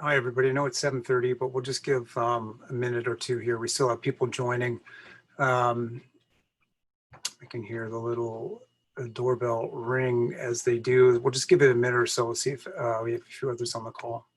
Hi, everybody. I know it's 7:30, but we'll just give a minute or two here. We still have people joining. I can hear the little doorbell ring as they do. We'll just give it a minute or so, see if we have a few others on the call.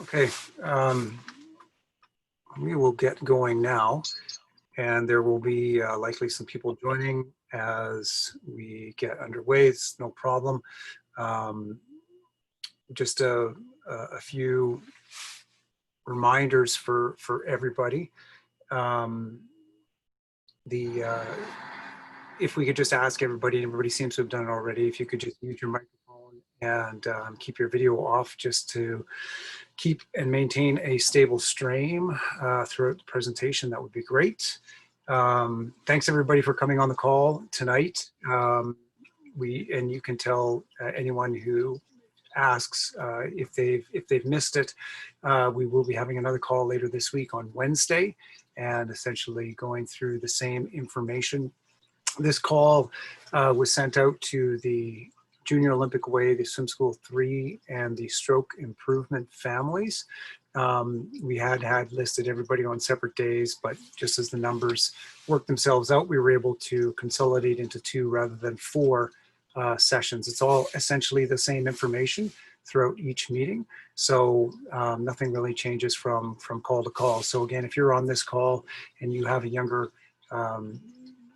Okay, we will get going now, and there will be likely some people joining as we get underway. It's no problem. Just a few reminders for everybody. If we could just ask everybody seems to have done it already, if you could just mute your microphone and keep your video off, just to keep and maintain a stable stream throughout the presentation, that would be great. Thanks everybody for coming on the call tonight. And you can tell anyone who asks if they've missed it. We will be having another call later this week on Wednesday, and essentially going through the same information. This call was sent out to the Junior Olympic Way, the Swim School 3, and the Stroke Improvement families. We had listed everybody on separate days, but just as the numbers worked themselves out, we were able to consolidate into 2 rather than 4 sessions. It's all essentially the same information throughout each meeting. So nothing really changes from call to call. So again, if you're on this call and you have a younger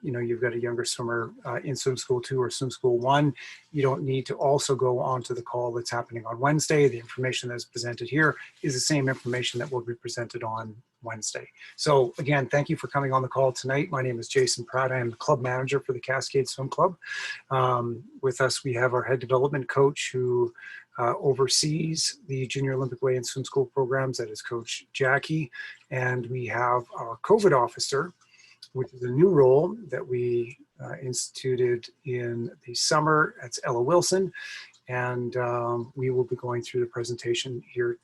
you've got a younger swimmer in Swim School 2 or Swim School 1, you don't need to also go on to the call that's happening on Wednesday. The information that's presented here is the same information that will be presented on Wednesday. So again, thank you for coming on the call tonight. My name is Jason Pratt. I am the club manager for the Cascade Swim Club. With us, we have our head development coach who oversees the Junior Olympic Way and Swim School programs. That is Coach Jackie. And we have our COVID officer, which is a new role that we instituted in the summer. That's Ella Wilson. And we will be going through the presentation here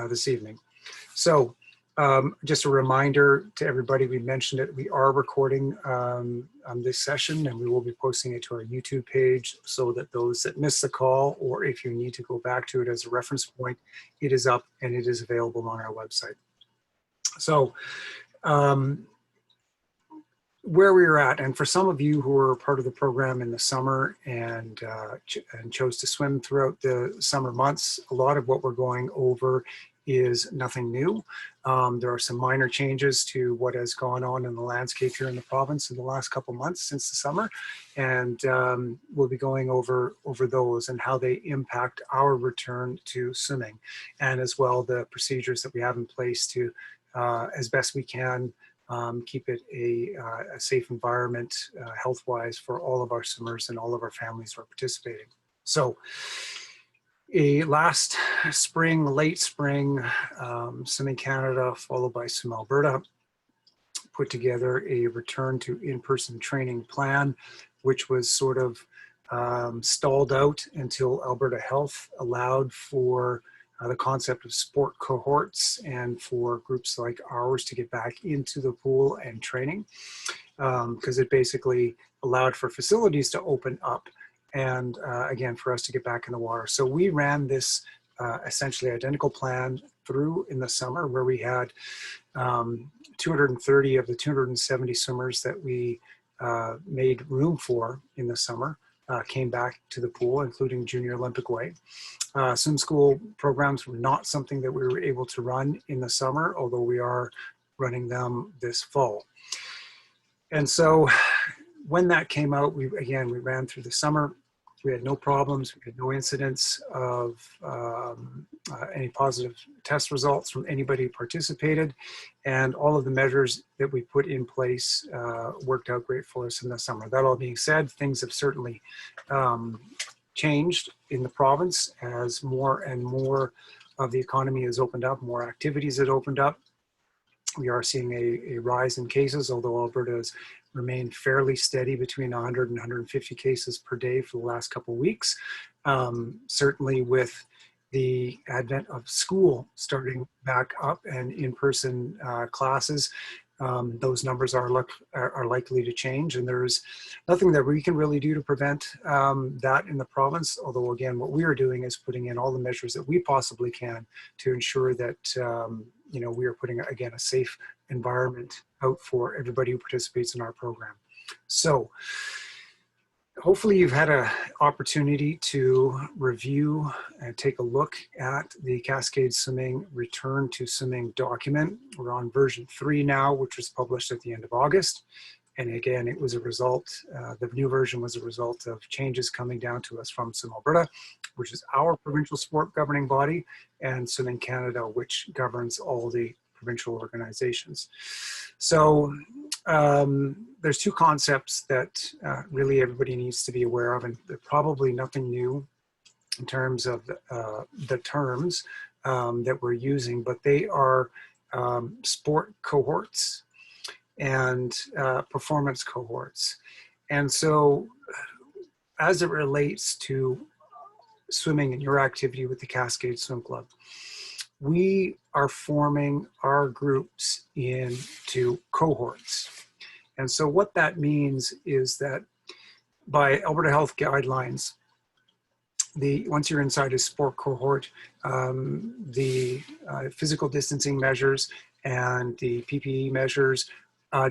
this evening. So just a reminder to everybody, we mentioned it, we are recording on this session, and we will be posting it to our YouTube page so that those that miss the call, or if you need to go back to it as a reference point, it is up and it is available on our website. So where we were at, and for some of you who were part of the program in the summer and chose to swim throughout the summer months, a lot of what we're going over is nothing new. There are some minor changes to what has gone on in the landscape here in the province in the last couple months since the summer, and we'll be going over those and how they impact our return to swimming, and as well the procedures that we have in place to, as best we can, keep it a safe environment health-wise for all of our swimmers and all of our families who are participating. So last spring, late spring, Swimming Canada followed by Swim Alberta put together a return to in-person training plan, which was sort of stalled out until Alberta Health allowed for the concept of sport cohorts and for groups like ours to get back into the pool and training, because it basically allowed for facilities to open up and again, for us to get back in the water. So we ran this essentially identical plan through in the summer, where we had 230 of the 270 swimmers that we made room for in the summer came back to the pool, including junior Olympic weight. Swim school programs were not something that we were able to run in the summer, although we are running them this fall. And so when that came out, we ran through the summer. We had no problems. We had no incidents of any positive test results from anybody who participated. And all of the measures that we put in place worked out great for us in the summer. That all being said, things have certainly changed in the province as more and more of the economy has opened up, more activities have opened up. We are seeing a rise in cases, although Alberta has remained fairly steady between 100 and 150 cases per day for the last couple of weeks. Certainly with the advent of school starting back up and in-person classes, those numbers are likely to change, and there's nothing that we can really do to prevent that in the province. Although again, what we are doing is putting in all the measures that we possibly can to ensure that we are putting again a safe environment out for everybody who participates in our program. So hopefully you've had an opportunity to review and take a look at the Cascade Swimming Return to Swimming document. We're on version 3 now, which was published at the end of August. And again, it was a result, the new version was a result of changes coming down to us from Swim Alberta, which is our provincial sport governing body, and Swimming Canada, which governs all the provincial organizations. So there's two concepts that really everybody needs to be aware of, and they're probably nothing new in terms of the terms that we're using, but they are sport cohorts and performance cohorts. And so as it relates to swimming and your activity with the Cascade Swim Club, we are forming our groups into cohorts. And so what that means is that by Alberta Health guidelines, once you're inside a sport cohort, the physical distancing measures and the PPE measures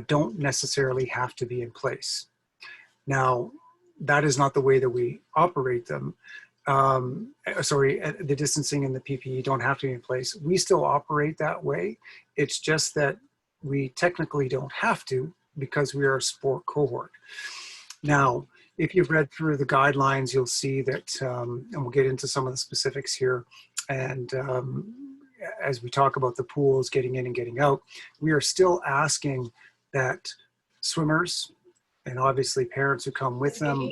don't necessarily have to be in place. Now, that is not the way that we operate them. The distancing and the PPE don't have to be in place. We still operate that way. It's just that we technically don't have to because we are a sport cohort. Now, if you've read through the guidelines, you'll see that, and we'll get into some of the specifics here, and as we talk about the pools getting in and getting out, we are still asking that swimmers, and obviously parents who come with them,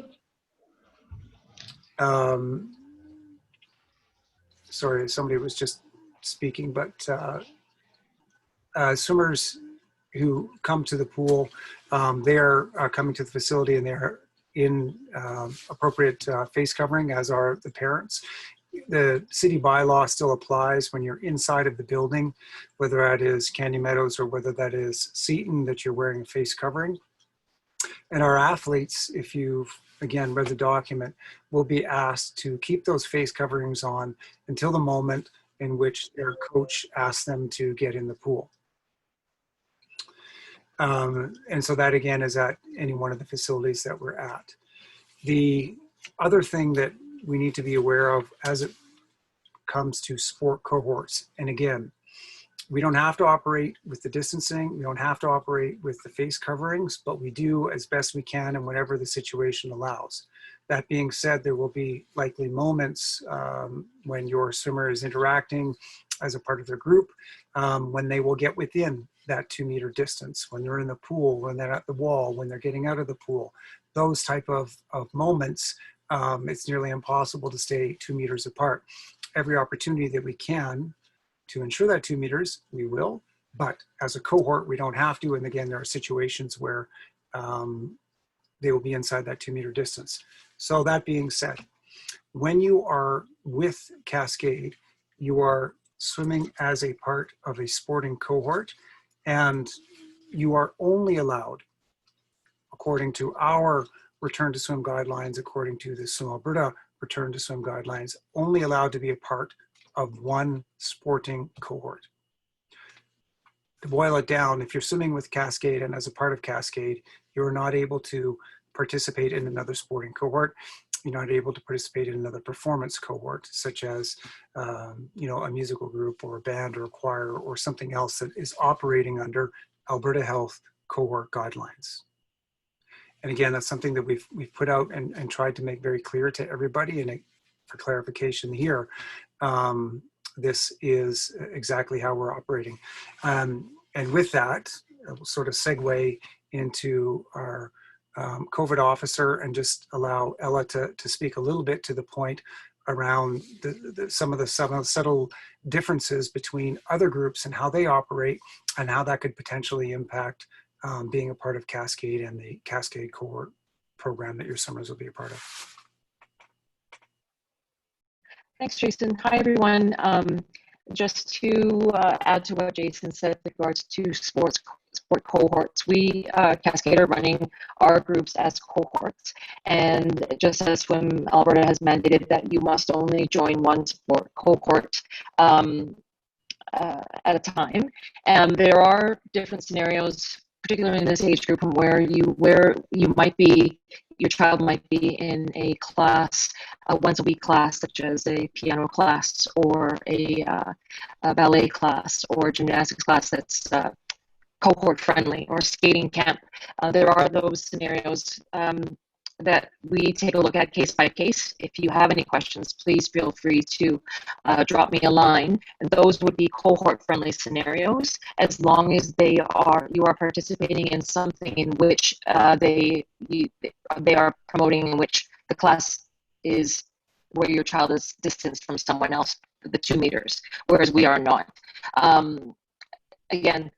sorry, somebody was just speaking, but swimmers who come to the pool, they are coming to the facility and they're in appropriate face covering, as are the parents. The city bylaw still applies when you're inside of the building, whether that is Canyon Meadows or whether that is Seton, that you're wearing a face covering. And our athletes, if you've again read the document, will be asked to keep those face coverings on until the moment in which their coach asks them to get in the pool. And so that again is at any one of the facilities that we're at. The other thing that we need to be aware of as it comes to sport cohorts, and again, we don't have to operate with the distancing, we don't have to operate with the face coverings, but we do as best we can and whenever the situation allows. That being said, there will be likely moments when your swimmer is interacting as a part of their group, when they will get within that 2-meter distance, when they're in the pool, when they're at the wall, when they're getting out of the pool. Those type of moments, it's nearly impossible to stay 2 meters apart. Every opportunity that we can to ensure that 2 meters, we will, but as a cohort, we don't have to. And again, there are situations where they will be inside that 2-meter distance. So that being said, when you are with Cascade, you are swimming as a part of a sporting cohort, and you are only allowed, according to our return to swim guidelines, according to the Swim Alberta return to swim guidelines, only allowed to be a part of one sporting cohort. To boil it down, if you're swimming with Cascade and as a part of Cascade, you're not able to participate in another sporting cohort. You're not able to participate in another performance cohort, such as you know, a musical group or a band or a choir or something else that is operating under Alberta Health cohort guidelines. And again, that's something that we've put out and tried to make very clear to everybody. And for clarification here, this is exactly how we're operating. And with that, we'll sort of segue into our COVID officer and just allow Ella to speak a little bit to the point around some of the subtle differences between other groups and how they operate and how that could potentially impact being a part of Cascade and the Cascade cohort program that your swimmers will be a part of. Thanks, Jason. Hi, everyone. Just to add to what Jason said with regards to sport cohorts, we Cascade are running our groups as cohorts, and just as Swim Alberta has mandated that you must only join one sport cohort at a time, and there are different scenarios, particularly in this age group, where you might be, your child might be in a class, a once-a-week class, such as a piano class or a ballet class or gymnastics class that's cohort friendly, or skating camp. There are those scenarios that we take a look at case by case. If you have any questions, please feel free to drop me a line. And those would be cohort friendly scenarios, as long as you are participating in something in which they are promoting, in which the class is where your child is distanced from someone else, the 2 meters, whereas we are not. Again,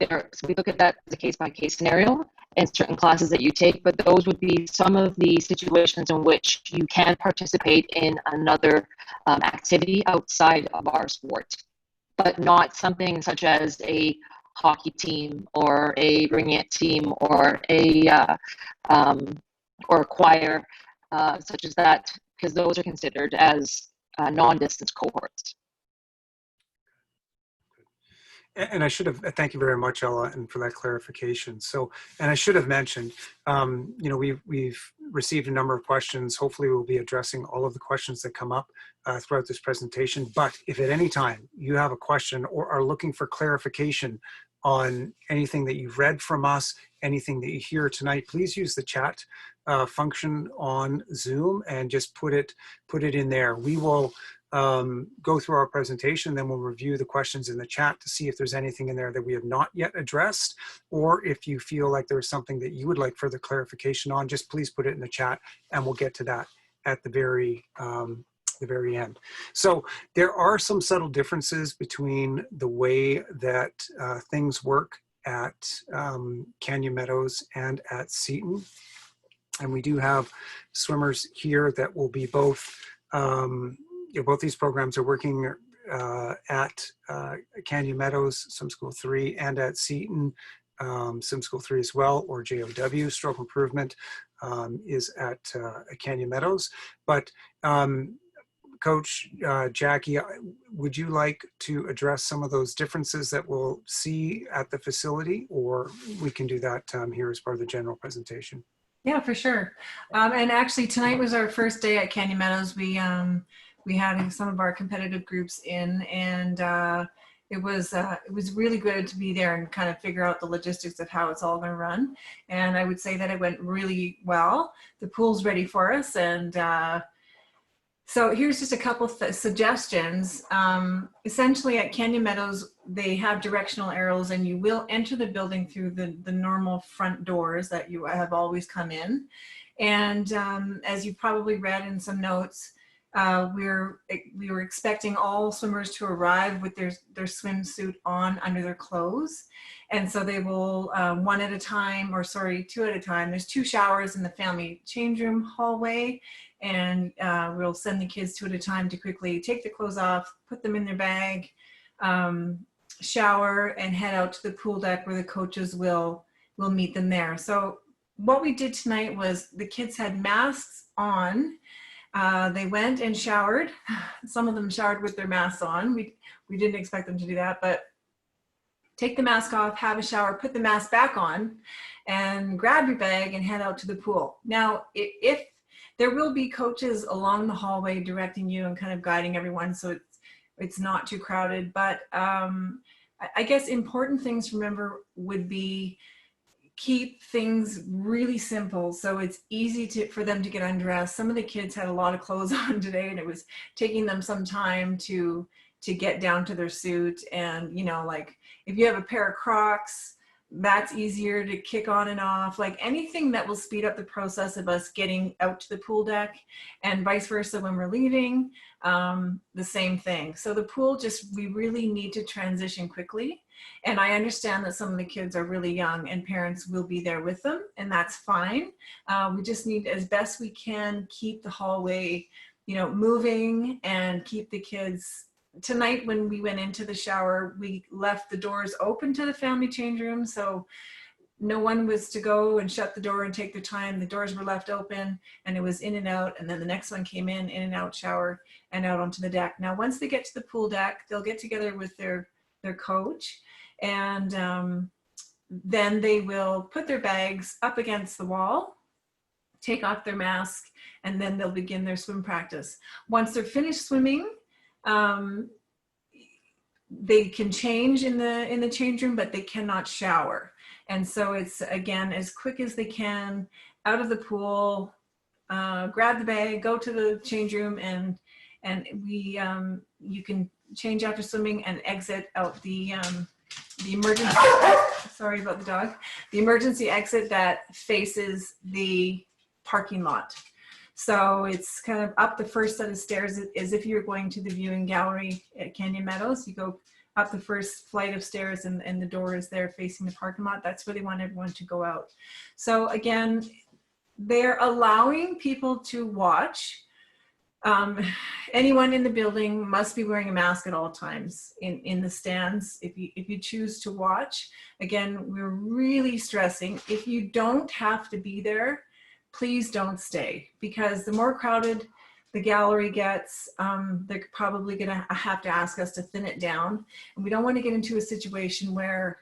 so we look at that as a case-by-case scenario and certain classes that you take, but those would be some of the situations in which you can participate in another activity outside of our sport, but not something such as a hockey team or a ringette team or a choir, such as that, because those are considered as non-distance cohorts. And I should have, thank you very much, Ella, and for that clarification. So, and I should have mentioned, you know, we've received a number of questions. Hopefully we'll be addressing all of the questions that come up throughout this presentation. But if at any time you have a question or are looking for clarification on anything that you've read from us, anything that you hear tonight, please use the chat function on Zoom and just put it in there. We will go through our presentation, then we'll review the questions in the chat to see if there's anything in there that we have not yet addressed, or if you feel like there's something that you would like further clarification on, just please put it in the chat and we'll get to that at the very end. So there are some subtle differences between the way that things work at Canyon Meadows and at Seton. And we do have swimmers here that will be both both these programs are working at Canyon Meadows, Swim School 3, and at Seton, Swim School 3 as well, or JOW, Stroke Improvement, is at Canyon Meadows. But Coach Jackie, would you like to address some of those differences that we'll see at the facility, or we can do that here as part of the general presentation? Yeah, for sure. And actually tonight was our first day at Canyon Meadows. We had some of our competitive groups in, and it was really good to be there and kind of figure out the logistics of how it's all going to run. And I would say that it went really well. The pool's ready for us, and so here's just a couple of suggestions. Essentially at Canyon Meadows, they have directional arrows, and you will enter the building through the normal front doors that you have always come in. And as you probably read in some notes, we were expecting all swimmers to arrive with their swimsuit on under their clothes. And so they will, one at a time, or sorry, two at a time. There's 2 showers in the family change room hallway. And we'll send the kids 2 at a time to quickly take the clothes off, put them in their bag, shower, and head out to the pool deck where the coaches will meet them there. So what we did tonight was the kids had masks on. They went and showered. Some of them showered with their masks on. We didn't expect them to do that, but take the mask off, have a shower, put the mask back on, and grab your bag and head out to the pool. Now, if there will be coaches along the hallway directing you and kind of guiding everyone, so it's not too crowded. But I guess important things to remember would be keep things really simple, so it's easy for them to get undressed. Some of the kids had a lot of clothes on today, and it was taking them some time to get down to their suit. And like if you have a pair of Crocs, that's easier to kick on and off, like anything that will speed up the process of us getting out to the pool deck, and vice versa when we're leaving, the same thing. So the pool, we really need to transition quickly. And I understand that some of the kids are really young and parents will be there with them, and that's fine. We just need, as best we can, keep the hallway, moving, and keep the kids. Tonight, when we went into the shower, we left the doors open to the family change room, so no one was to go and shut the door and take their time. The doors were left open, and it was in and out, and then the next one came in and out, shower, and out onto the deck. Now, once they get to the pool deck, they'll get together with their coach, and then they will put their bags up against the wall, take off their mask, and then they'll begin their swim practice. Once they're finished swimming, they can change in the change room, but they cannot shower. And so it's, again, as quick as they can out of the pool, grab the bag, go to the change room, and you can change after swimming and exit out the emergency, sorry about the dog, the emergency exit that faces the parking lot. So it's kind of up the first set of stairs as if you're going to the viewing gallery at Canyon Meadows. You go up the first flight of stairs, and the door is there facing the parking lot. That's where they want everyone to go out. So again, they're allowing people to watch. Anyone in the building must be wearing a mask at all times in the stands. If you choose to watch, again, we're really stressing, if you don't have to be there, please don't stay, because the more crowded the gallery gets, they're probably gonna have to ask us to thin it down. And we don't want to get into a situation where,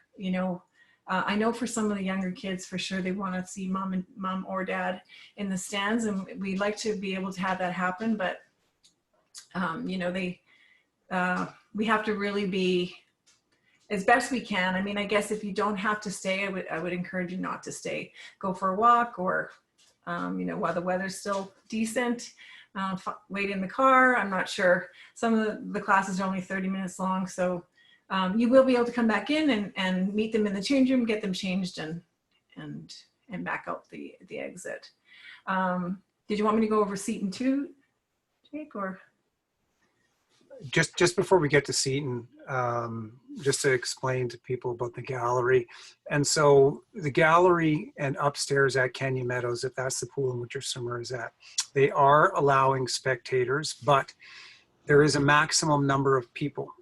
I know for some of the younger kids, for sure, they want to see mom or dad in the stands, and we'd like to be able to have that happen. But we have to really be as best we can. I mean, I guess if you don't have to stay, I would encourage you not to stay. Go for a walk, or while the weather's still decent, wait in the car. I'm not sure. Some of the classes are only 30 minutes long, so you will be able to come back in and meet them in the change room, get them changed, and back out the exit. Did you want me to go over Seton 2, Jake, or? Just before we get to Seton, just to explain to people about the gallery. And so the gallery and upstairs at Canyon Meadows, if that's the pool in which your swimmer is at, they are allowing spectators, but there is a maximum number of people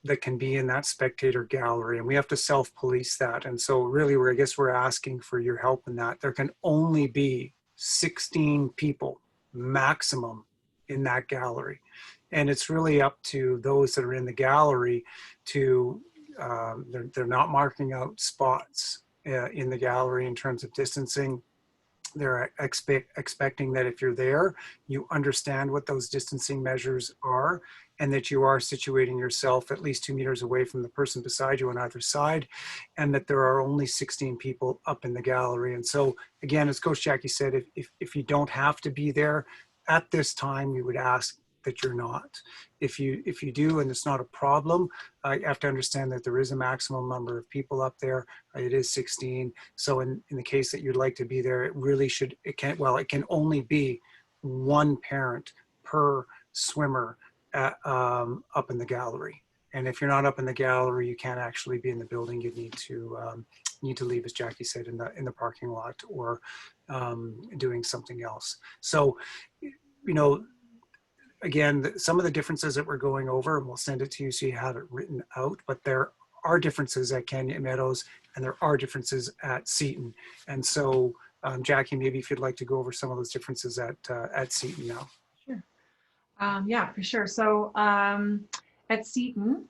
that can be in that spectator gallery, and we have to self-police that. And so really, I guess we're asking for your help in that. There can only be 16 people maximum in that gallery. And it's really up to those that are in the gallery to, they're not marking out spots in the gallery in terms of distancing. They're expecting that if you're there, you understand what those distancing measures are, and that you are situating yourself at least 2 meters away from the person beside you on either side, and that there are only 16 people up in the gallery. And so again, as Coach Jackie said, if you don't have to be there at this time, we would ask that you're not. If you do, and it's not a problem, you have to understand that there is a maximum number of people up there. It is 16. So in the case that you'd like to be there, it really should, it can only be one parent per swimmer up in the gallery. And if you're not up in the gallery, you can't actually be in the building. You need to leave, as Jackie said, in the parking lot, or doing something else. So, you know, again, some of the differences that we're going over, and we'll send it to you so you have it written out, but there are differences at Canyon Meadows and there are differences at Seton. And so, Jackie, maybe if you'd like to go over some of those differences at Seton now. Sure. Yeah, for sure. So at Seton,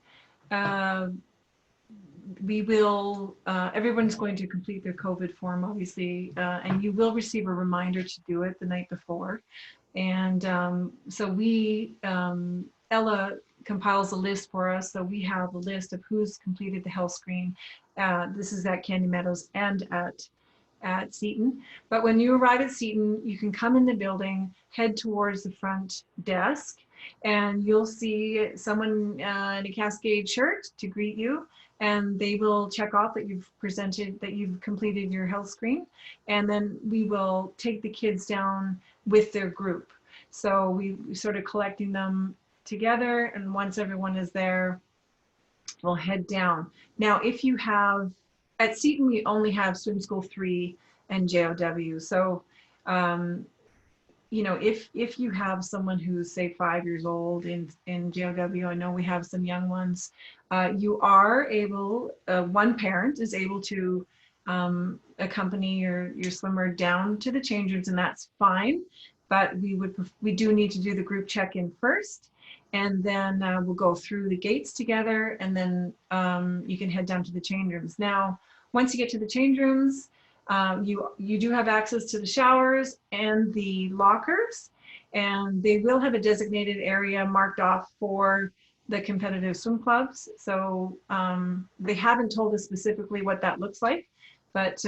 we will, everyone's going to complete their COVID form, obviously, and you will receive a reminder to do it the night before. And so Ella compiles a list for us. So we have a list of who's completed the health screen. This is at Canyon Meadows and at Seton. But when you arrive at Seton, you can come in the building, head towards the front desk, and you'll see someone in a Cascade shirt to greet you. And they will check off that you've completed your health screen. And then we will take the kids down with their group. So we sort of collecting them together, and once everyone is there, we'll head down. Now, if you have, at Seton, we only have Swim School 3 and JOW. So, you know, if you have someone who's, say, 5 years old in JOW, I know we have some young ones, you are able, one parent is able to accompany your swimmer down to the change rooms, and that's fine. But we do need to do the group check-in first, and then we'll go through the gates together, and then you can head down to the change rooms. Now, once you get to the change rooms, you do have access to the showers and the lockers, and they will have a designated area marked off for the competitive swim clubs. So they haven't told us specifically what that looks like, but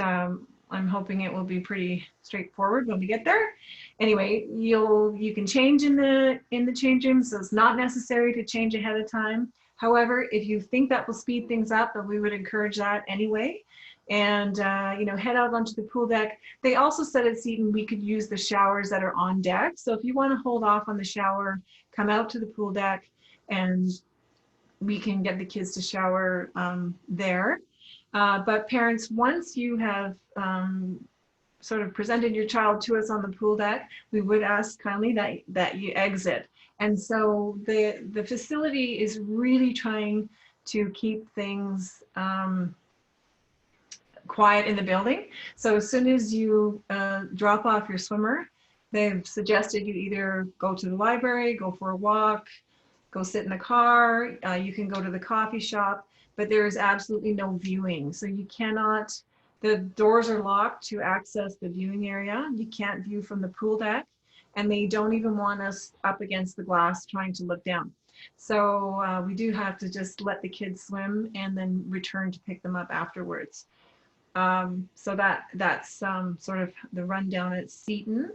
I'm hoping it will be pretty straightforward when we get there. Anyway, you can change in the change rooms, so it's not necessary to change ahead of time. However, if you think that will speed things up, then we would encourage that anyway. And you know, head out onto the pool deck. They also said at Seton we could use the showers that are on deck. So if you want to hold off on the shower, come out to the pool deck, and we can get the kids to shower there. But parents, once you have sort of presented your child to us on the pool deck, we would ask kindly that you exit. And so the facility is really trying to keep things quiet in the building. So as soon as you drop off your swimmer, they've suggested you either go to the library, go for a walk, go sit in the car, you can go to the coffee shop, but there is absolutely no viewing. So you cannot, the doors are locked to access the viewing area. You can't view from the pool deck, and they don't even want us up against the glass trying to look down. So we do have to just let the kids swim and then return to pick them up afterwards. So that's sort of the rundown at Seton.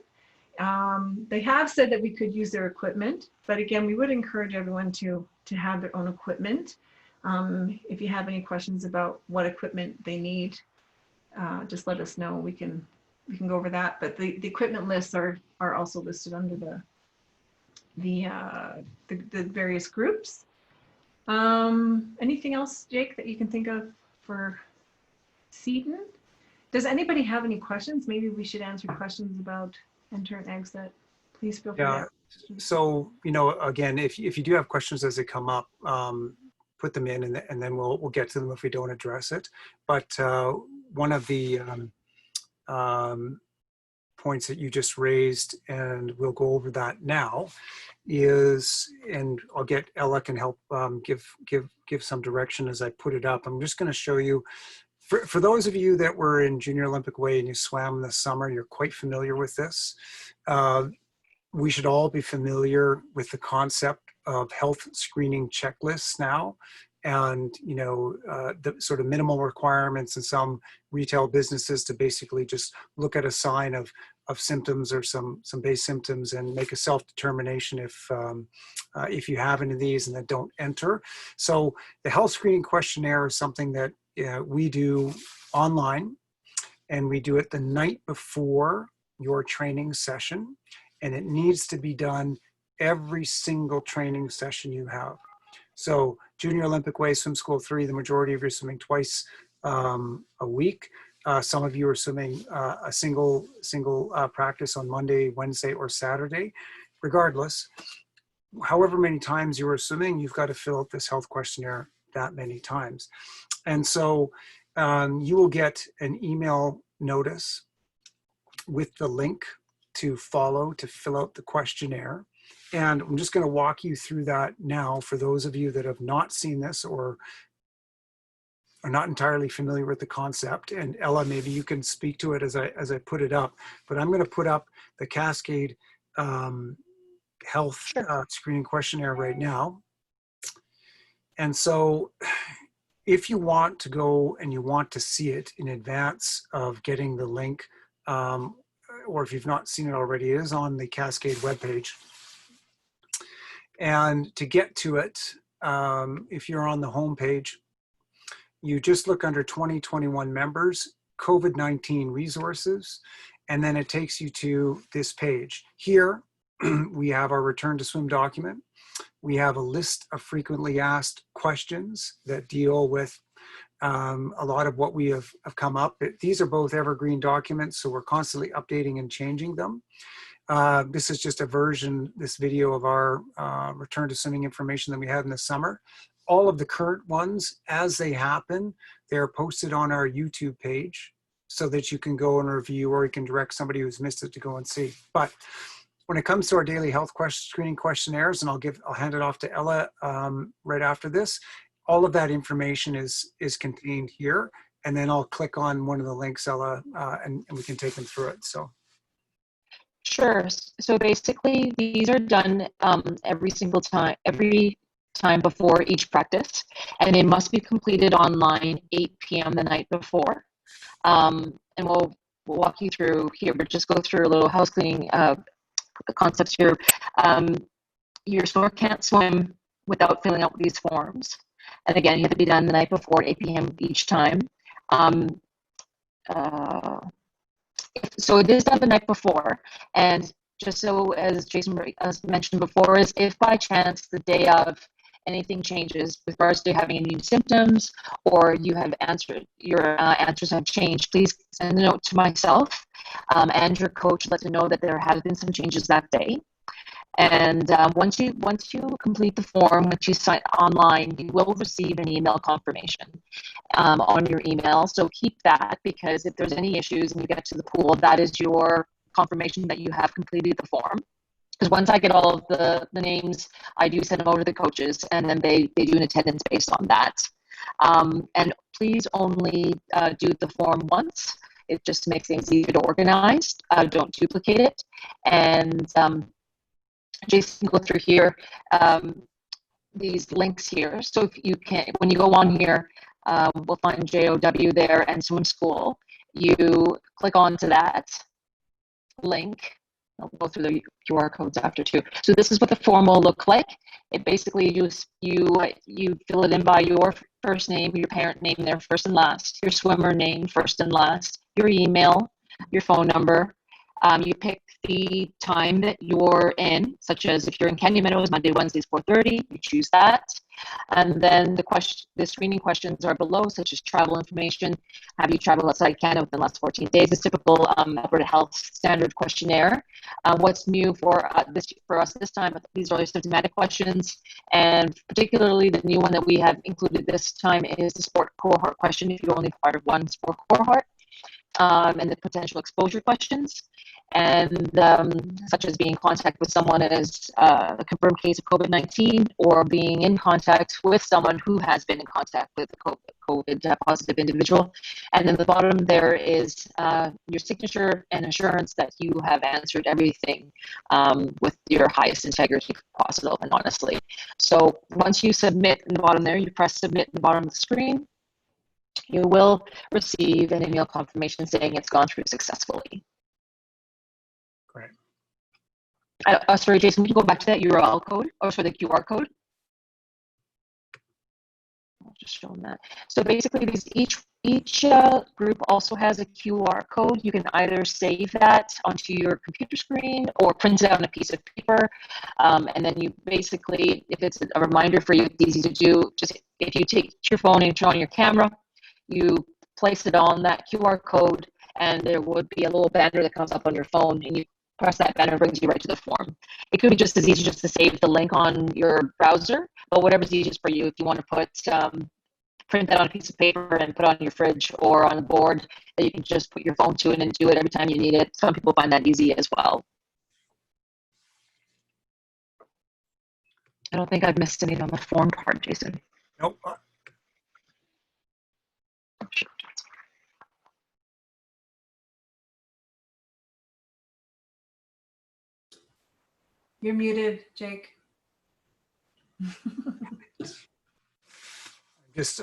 They have said that we could use their equipment, but again, we would encourage everyone to have their own equipment. If you have any questions about what equipment they need, just let us know. We can go over that. But the equipment lists are also listed under the various groups. Anything else, Jake, that you can think of for Seton? Does anybody have any questions? Maybe we should answer questions about enter and exit. Please feel free. Yeah. So, you know, again, if you do have questions as they come up, put them in, and then we'll get to them if we don't address it. But one of the points that you just raised, and we'll go over that now, is, and I'll get Ella can help give some direction as I put it up. I'm just going to show you, for those of you that were in Junior Olympic Way and you swam this summer, you're quite familiar with this. We should all be familiar with the concept of health screening checklists now, and the sort of minimal requirements in some retail businesses to basically just look at a sign of symptoms or some base symptoms and make a self-determination if you have any of these, and then don't enter. So the health screening questionnaire is something that we do online, and we do it the night before your training session, and it needs to be done every single training session you have. So Junior Olympic Way, Swim School 3, the majority of you are swimming twice a week. Some of you are swimming a single practice on Monday, Wednesday, or Saturday. Regardless, however many times you are swimming, you've got to fill out this health questionnaire that many times. And so you will get an email notice with the link to follow to fill out the questionnaire. And I'm just going to walk you through that now for those of you that have not seen this or are not entirely familiar with the concept. And Ella, maybe you can speak to it as I put it up. But I'm going to put up the Cascade health screening questionnaire right now. And so if you want to go and you want to see it in advance of getting the link, or if you've not seen it already, it is on the Cascade webpage. And to get to it, if you're on the home page, you just look under 2021 members, COVID-19 resources, and then it takes you to this page. Here, we have our return to swim document. We have a list of frequently asked questions that deal with a lot of what we have come up. These are both evergreen documents, so we're constantly updating and changing them. This is just a version, this video of our return to swimming information that we had in the summer. All of the current ones, as they happen, they're posted on our YouTube page so that you can go and review, or you can direct somebody who's missed it to go and see. But when it comes to our daily health screening questionnaires, and I'll hand it off to Ella right after this, all of that information is contained here. And then I'll click on one of the links, Ella, and we can take them through it. So. Sure. So basically, these are done every time before each practice, and they must be completed online 8 p.m. the night before. And we'll walk you through here, but just go through a little house cleaning concepts here. Your swimmer can't swim without filling out these forms. And again, you have to be done the night before 8 p.m. each time. So it is done the night before, and just so as Jason mentioned before, is if by chance the day of anything changes with regards to having any symptoms, or you have your answers have changed, please send a note to myself and your coach, let them know that there have been some changes that day. And once you complete the form, once you sign online, you will receive an email confirmation on your email. So keep that, because if there's any issues and you get to the pool, that is your confirmation that you have completed the form. Because once I get all of the names, I do send them over to the coaches, and then they do an attendance based on that. And please only do the form once. It just makes things easier to organize. Don't duplicate it. And Jason, go through here, these links here. So if you can, when you go on here, we'll find JOW there and swim school. You click onto that link. I'll go through the QR codes after too. So this is what the form will look like. It basically you fill it in by your first name, your parent name there, first and last, your swimmer name, first and last, your email, your phone number. You pick the time that you're in, such as if you're in Canyon Meadows, Monday, Wednesdays, 4:30, you choose that. And then the screening questions are below, such as travel information. Have you traveled outside Canada within the last 14 days? The typical Alberta Health Standard questionnaire. What's new for us this time? These are symptomatic questions, and particularly the new one that we have included this time is the sport cohort question. If you're only part of one sport cohort, and the potential exposure questions, and such as being in contact with someone that is a confirmed case of COVID-19, or being in contact with someone who has been in contact with a COVID positive individual. And then the bottom there is your signature and assurance that you have answered everything with your highest integrity possible and honestly. So once you submit in the bottom there, you press submit in the bottom of the screen, you will receive an email confirmation saying it's gone through successfully. Great. Sorry, Jason, can you go back to that URL code, or sorry, the QR code? I'll just show them that. So basically, each group also has a QR code. You can either save that onto your computer screen or print it out on a piece of paper. And then you basically, if it's a reminder for you, it's easy to do. Just if you take your phone and turn on your camera, you place it on that QR code, and there would be a little banner that comes up on your phone, and you press that banner, brings you right to the form. It could be just as easy just to save the link on your browser, but whatever's easiest for you. If you want to put print that on a piece of paper and put it on your fridge or on a board, that you can just put your phone to it and do it every time you need it. Some people find that easy as well. I don't think I've missed anything on the form part, Jason. Nope. You're muted, Jake.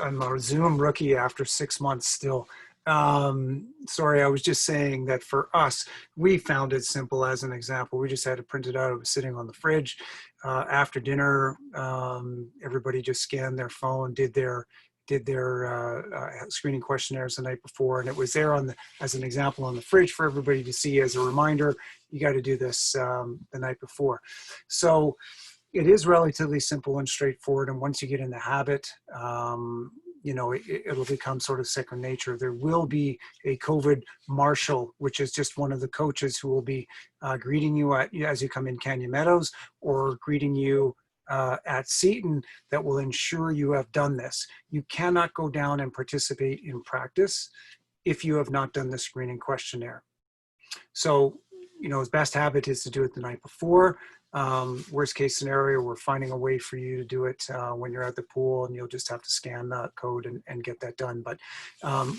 I'm a Zoom rookie after 6 months still. Sorry, I was just saying that for us, we found it simple. As an example, we just had to print it out. It was sitting on the fridge. After dinner, everybody just scanned their phone, did their screening questionnaires the night before, and it was there as an example on the fridge for everybody to see as a reminder. You got to do this the night before. So it is relatively simple and straightforward. And once you get in the habit, it'll become sort of second nature. There will be a COVID marshal, which is just one of the coaches who will be greeting you as you come in Canyon Meadows, or greeting you at Seton, that will ensure you have done this. You cannot go down and participate in practice if you have not done the screening questionnaire. So, his best habit is to do it the night before. Worst case scenario, we're finding a way for you to do it when you're at the pool, and you'll just have to scan that code and get that done. But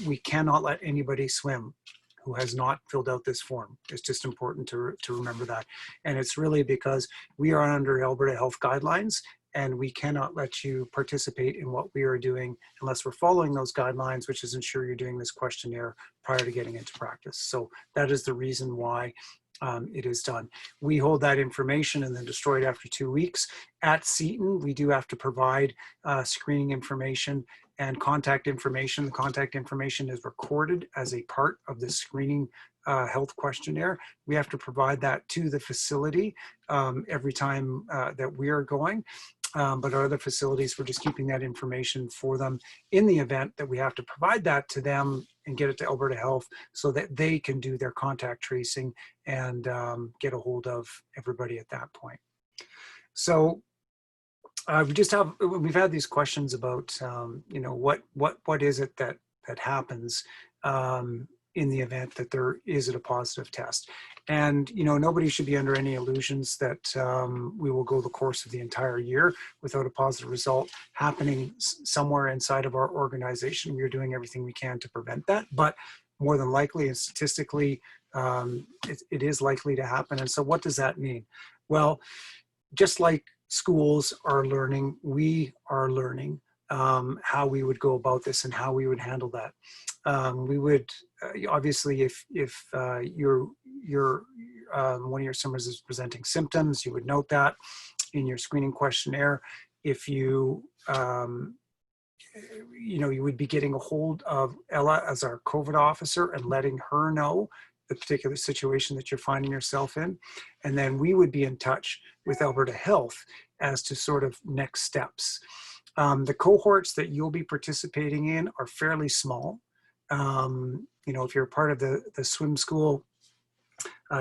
we cannot let anybody swim who has not filled out this form. It's just important to remember that. And it's really because we are under Alberta Health guidelines, and we cannot let you participate in what we are doing unless we're following those guidelines, which is ensure you're doing this questionnaire prior to getting into practice. So that is the reason why it is done. We hold that information and then destroy it after 2 weeks. At Seton, we do have to provide screening information and contact information. The contact information is recorded as a part of the screening health questionnaire. We have to provide that to the facility every time that we are going. But our other facilities, we're just keeping that information for them in the event that we have to provide that to them and get it to Alberta Health so that they can do their contact tracing and get a hold of everybody at that point. So we've had these questions about, what is it that happens in the event that there is a positive test. And, nobody should be under any illusions that we will go the course of the entire year without a positive result happening somewhere inside of our organization. We are doing everything we can to prevent that, but more than likely and statistically, it is likely to happen. And so what does that mean? Well, just like schools are learning, we are learning how we would go about this and how we would handle that. We would obviously, if one of your swimmers is presenting symptoms, you would note that in your screening questionnaire. If you you would be getting a hold of Ella as our COVID officer and letting her know the particular situation that you're finding yourself in. And then we would be in touch with Alberta Health as to sort of next steps. The cohorts that you'll be participating in are fairly small. If you're part of the swim school,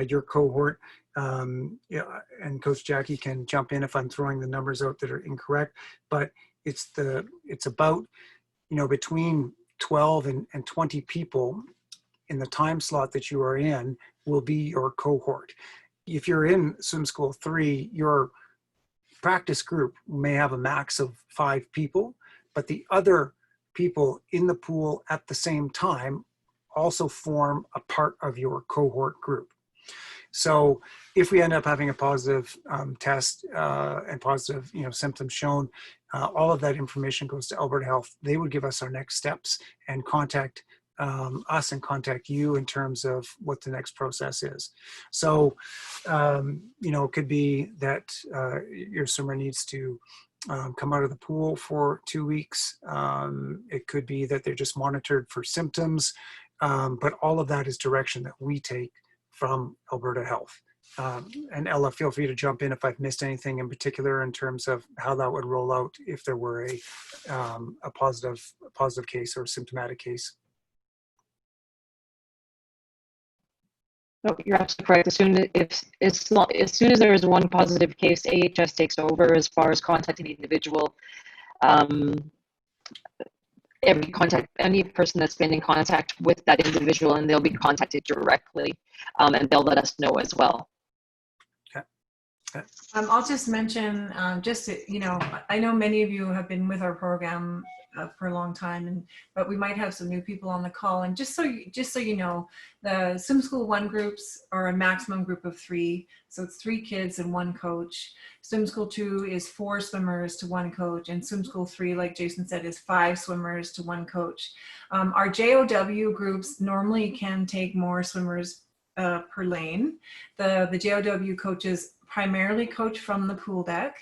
your cohort, and Coach Jackie can jump in if I'm throwing the numbers out that are incorrect, but it's about, between 12 and 20 people in the time slot that you are in will be your cohort. If you're in swim school 3, your practice group may have a max of 5 people, but the other people in the pool at the same time also form a part of your cohort group. So if we end up having a positive test and positive symptoms shown, all of that information goes to Alberta Health. They would give us our next steps and contact us and contact you in terms of what the next process is. So, it could be that your swimmer needs to come out of the pool for 2 weeks. It could be that they're just monitored for symptoms, but all of that is direction that we take from Alberta Health. And Ella, feel free to jump in if I've missed anything in particular in terms of how that would roll out if there were a positive case or a symptomatic case. No, you're absolutely correct. As soon as there is one positive case, AHS takes over as far as contacting the individual. Any person that's been in contact with that individual, and they'll be contacted directly, and they'll let us know as well. Okay. I'll just mention, I know many of you have been with our program for a long time, but we might have some new people on the call. And just so you know, the Swim School 1 groups are a maximum group of 3. So it's 3 kids and 1 coach. Swim School 2 is 4 swimmers to 1 coach. And Swim School 3, like Jason said, is 5 swimmers to 1 coach. Our JOW groups normally can take more swimmers per lane. The JOW coaches primarily coach from the pool deck,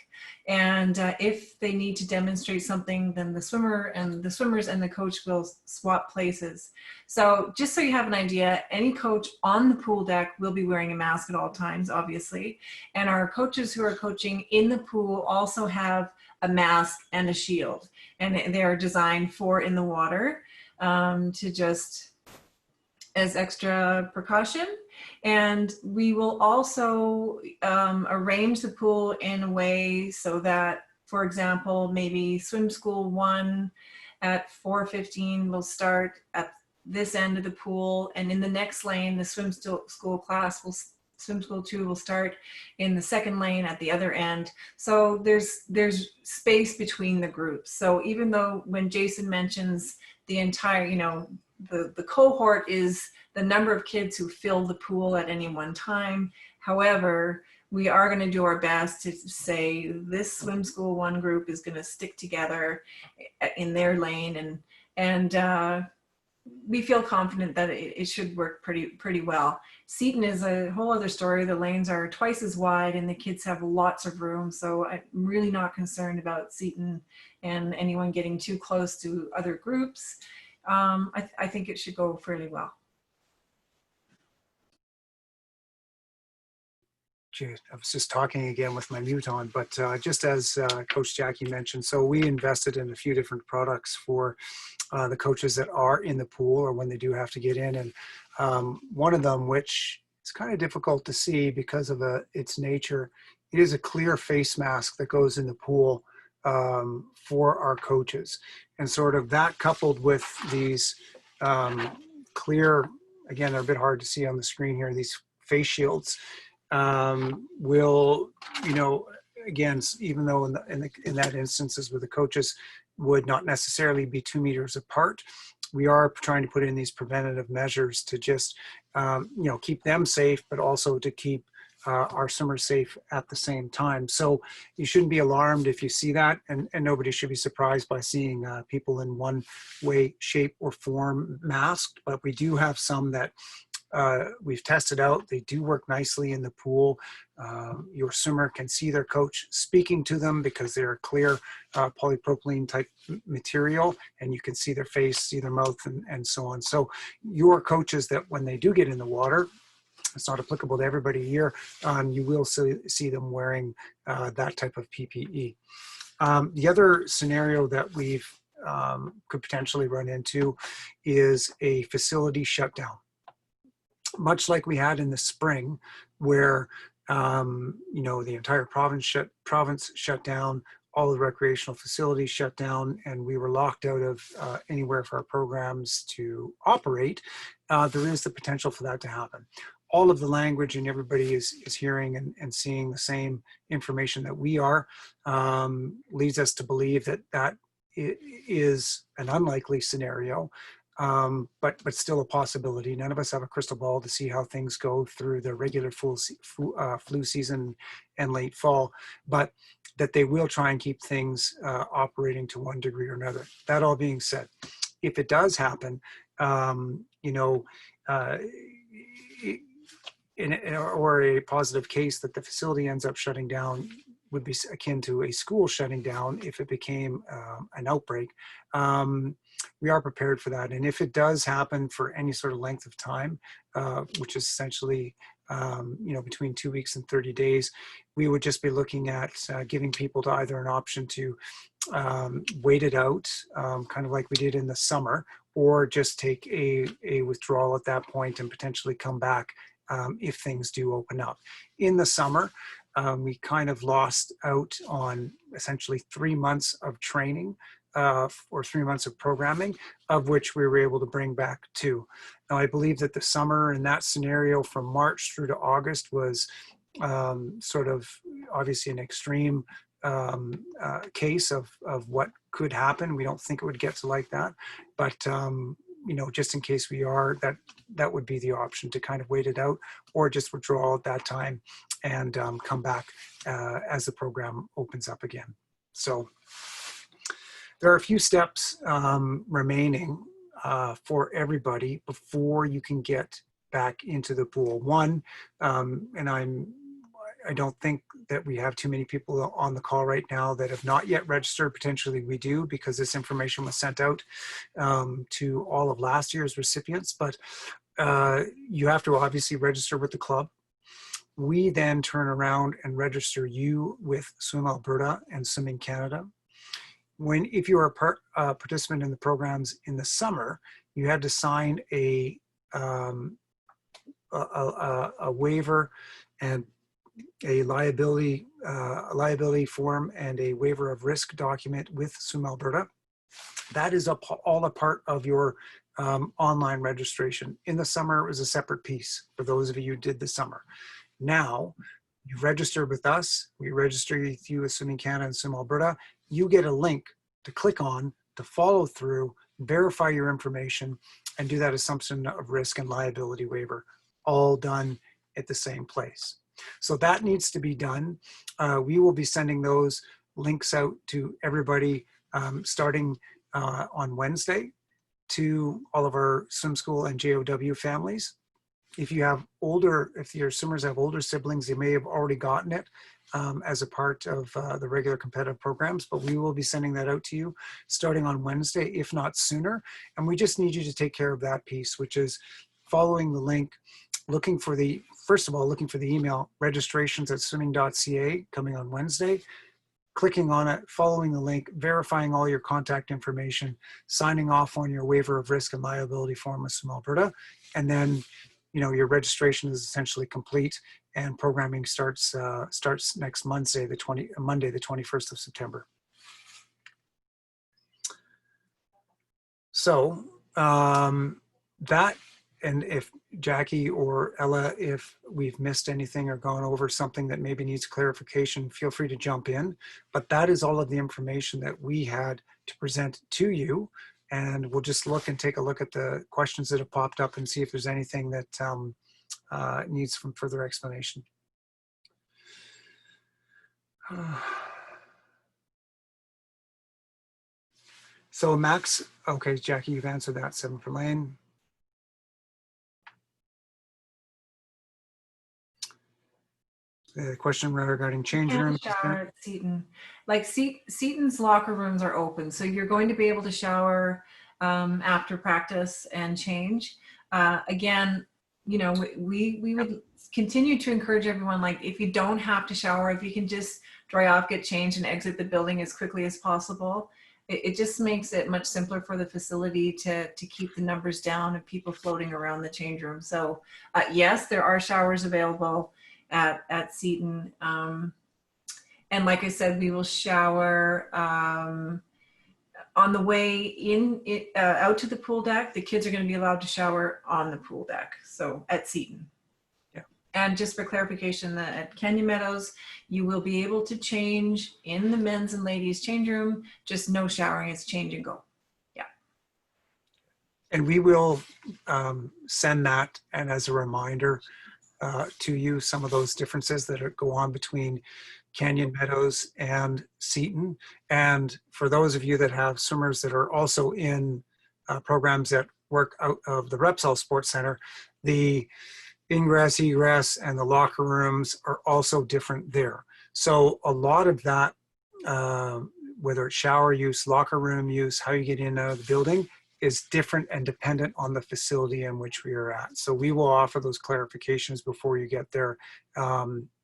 and if they need to demonstrate something, then the swimmers and the coach will swap places. So just so you have an idea, any coach on the pool deck will be wearing a mask at all times, obviously, and our coaches who are coaching in the pool also have a mask and a shield, and they are designed for in the water to just as extra precaution. And we will also arrange the pool in a way so that, for example, maybe Swim School 1 at 4:15 will start at this end of the pool, and in the next lane, the Swim School class Swim School 2 will start in the second lane at the other end. So there's space between the groups. So even though when Jason mentions the entire, the cohort is the number of kids who fill the pool at any one time. However, we are going to do our best to say this Swim School 1 group is going to stick together in their lane, and we feel confident that it should work pretty well. Seton is a whole other story. The lanes are twice as wide and the kids have lots of room. So I'm really not concerned about Seton and anyone getting too close to other groups. I think it should go fairly well. I was just talking again with my mute on, but just as Coach Jackie mentioned, so we invested in a few different products for the coaches that are in the pool or when they do have to get in. And one of them, which is kind of difficult to see because of its nature, it is a clear face mask that goes in the pool for our coaches. And sort of that coupled with these clear, again, they're a bit hard to see on the screen here, these face shields, will, again, even though in that instances where the coaches would not necessarily be 2 meters apart, we are trying to put in these preventative measures to just, keep them safe, but also to keep our swimmers safe at the same time. So you shouldn't be alarmed if you see that, and nobody should be surprised by seeing people in one way, shape, or form masked, but we do have some that we've tested out. They do work nicely in the pool. Your swimmer can see their coach speaking to them because they're a clear polypropylene type material, and you can see their face, see their mouth, and so on. So your coaches that when they do get in the water, it's not applicable to everybody here, you will see them wearing that type of PPE. The other scenario that we've could potentially run into is a facility shutdown. Much like we had in the spring, where the entire province shut down, all the recreational facilities shut down, and we were locked out of anywhere for our programs to operate. there is the potential for that to happen. All of the language and everybody is hearing and seeing the same information that we are, leads us to believe that that is an unlikely scenario, but still a possibility. None of us have a crystal ball to see how things go through the regular flu season and late fall, but that they will try and keep things operating to one degree or another. That all being said, if it does happen, you know, or a positive case that the facility ends up shutting down would be akin to a school shutting down if it became an outbreak. We are prepared for that. And if it does happen for any sort of length of time, which is essentially you know, between 2 weeks and 30 days, we would just be looking at giving people to either an option to wait it out, kind of like we did in the summer, or just take a withdrawal at that point and potentially come back if things do open up. In the summer, we kind of lost out on essentially 3 months of training or 3 months of programming, of which we were able to bring back 2. Now, I believe that the summer in that scenario from March through to August was sort of obviously an extreme case of what could happen. We don't think it would get to like that, but you know, just in case we are, that would be the option, to kind of wait it out or just withdraw at that time and come back as the program opens up again. So there are a few steps remaining for everybody before you can get back into the pool. One, and I don't think that we have too many people on the call right now that have not yet registered. Potentially we do, because this information was sent out to all of last year's recipients, but you have to obviously register with the club. We then turn around and register you with Swim Alberta and Swimming Canada. If you are a participant in the programs in the summer, you had to sign a waiver and a liability form and a waiver of risk document with Swim Alberta. That is all a part of your online registration. In the summer, it was a separate piece for those of you who did the summer. Now, you registered with us, we register with you with Swimming Canada and Swim Alberta. You get a link to click on, to follow through, verify your information, and do that assumption of risk and liability waiver, all done at the same place. So that needs to be done. We will be sending those links out to everybody starting on Wednesday to all of our swim school and JOW families. If your swimmers have older siblings, they may have already gotten it as a part of the regular competitive programs, but we will be sending that out to you starting on Wednesday, if not sooner. And we just need you to take care of that piece, which is following the link, first of all, looking for the email registrations@swimming.ca coming on Wednesday, clicking on it, following the link, verifying all your contact information, signing off on your waiver of risk and liability form with Swim Alberta, and then you know, your registration is essentially complete, and programming starts next Monday, the 21st of September. So that, and if Jackie or Ella, if we've missed anything or gone over something that maybe needs clarification, feel free to jump in. But that is all of the information that we had to present to you. And we'll just look and take a look at the questions that have popped up and see if there's anything that needs some further explanation. So Max, okay, Jackie, you've answered that, 7 for Lane. The question regarding change rooms. Shower at Seton. Like Seton's locker rooms are open, so you're going to be able to shower after practice and change. Again, you know, we would continue to encourage everyone, like if you don't have to shower, if you can just dry off, get changed, and exit the building as quickly as possible. It just makes it much simpler for the facility to keep the numbers down of people floating around the change room. So yes, there are showers available at Seton. And like I said, we will shower on the way in, out to the pool deck, the kids are going to be allowed to shower on the pool deck. So at Seton. Yeah. And just for clarification, that at Canyon Meadows, you will be able to change in the men's and ladies change room, just no showering, it's change and go. Yeah. And we will send that, and as a reminder to you, some of those differences that go on between Canyon Meadows and Seton. And for those of you that have swimmers that are also in programs that work out of the Repsol Sports Center, the ingress, egress, and the locker rooms are also different there. So a lot of that, whether it's shower use, locker room use, how you get in and out of the building, is different and dependent on the facility in which we are at. So we will offer those clarifications before you get there